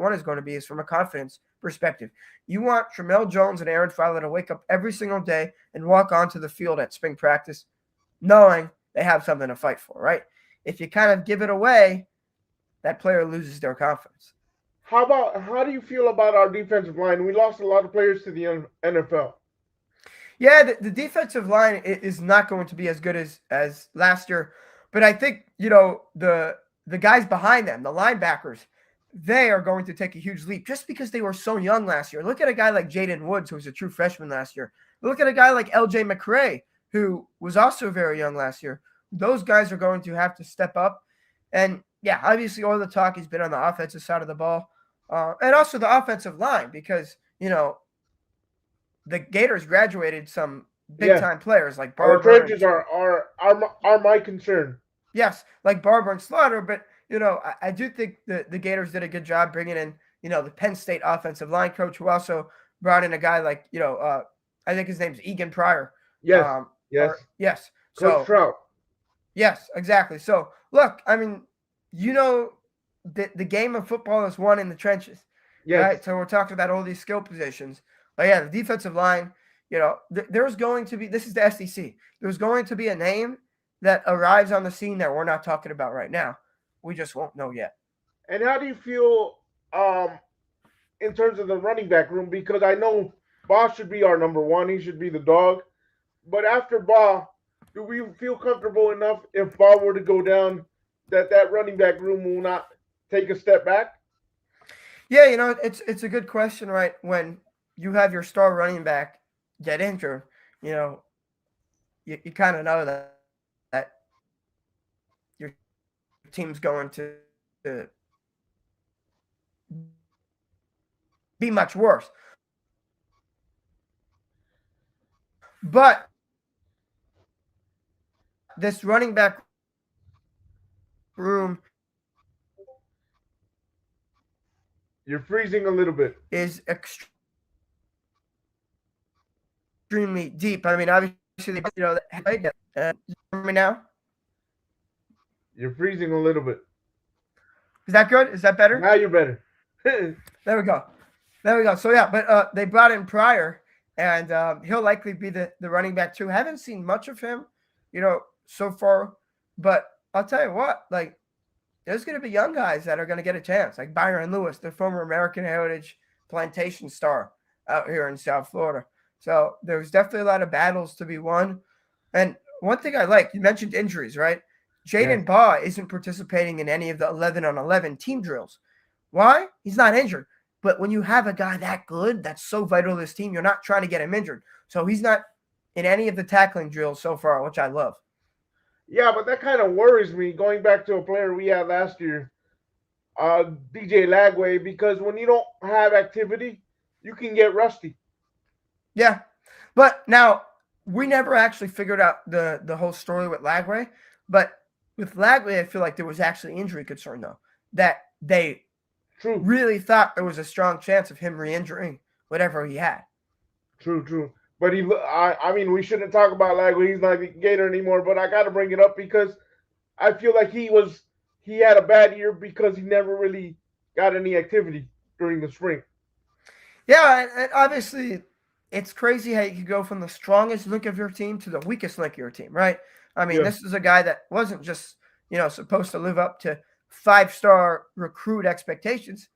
one is going to be is from a confidence perspective. You want Tramel Jones and Aaron Fowler to wake up every single day and walk onto the field at spring practice knowing they have something to fight for, right? If you kind of give it away, that player loses their confidence. How do you feel about our defensive line? We lost a lot of players to the NFL. Yeah, the defensive line is not going to be as good as last year, but I think the guys behind them, the linebackers, they are going to take a huge leap just because they were so young last year. Look at a guy like Jaden Woods, who was a true freshman last year. Look at a guy like LJ McCray, who was also very young last year. Those guys are going to have to step up. And yeah, obviously all the talk has been on the offensive side of the ball, and also the offensive line because, the Gators graduated some big-time players like Our Barber. trenches are my concern. Yes, like Barber and Slaughter, but I do think the Gators did a good job bringing in, the Penn State offensive line coach, who also brought in a guy like, I think his name's Egan Pryor. Yes, yes. Coach Trout. Yes, exactly. So look, I mean, the game of football is won in the trenches. Yes. Right. So we're talking about all these skill positions. But yeah, the defensive line, there's going to be, this is the SEC. There's going to be a name that arrives on the scene that we're not talking about right now. We just won't know yet. And how do you feel in terms of the running back room? Because I know Baugh should be our number one. He should be the dog. But after Baugh, do we feel comfortable enough if Baugh were to go down that running back room will not take a step back? Yeah, it's a good question, right? When you have your star running back get injured, you kind of know that your team's going to be much worse. But this running back room, you're freezing a little bit, is extremely deep. I mean, obviously, me now. You're freezing a little bit. Is that good? Is that better? Now you're better. There we go. So yeah, but they brought in Pryor, and he'll likely be the running back too. Haven't seen much of him, so far. But I'll tell you what, like, there's going to be young guys that are going to get a chance, like Byron Lewis, the former American Heritage Plantation star out here in South Florida. So there's definitely a lot of battles to be won. And one thing I like, you mentioned injuries, right? Jaden Baugh isn't participating in any of the 11-on-11 team drills. Why? He's not injured. But when you have a guy that good, that's so vital to this team, you're not trying to get him injured. So he's not in any of the tackling drills so far, which I love. Yeah, but that kind of worries me, going back to a player we had last year, DJ Lagway, because when you don't have activity, you can get rusty. Yeah. But now, we never actually figured out the whole story with Lagway. But with Lagway, I feel like there was actually injury concern, though, that they really thought there was a strong chance of him re-injuring whatever he had. True. But I mean, we shouldn't talk about Lagway. He's not a Gator anymore. But I got to bring it up because I feel like he had a bad year because he never really got any activity during the spring. Yeah, and obviously, it's crazy how you could go from the strongest link of your team to the weakest link of your team, right? I mean, This is a guy that wasn't just, supposed to live up to 5-star recruit expectations.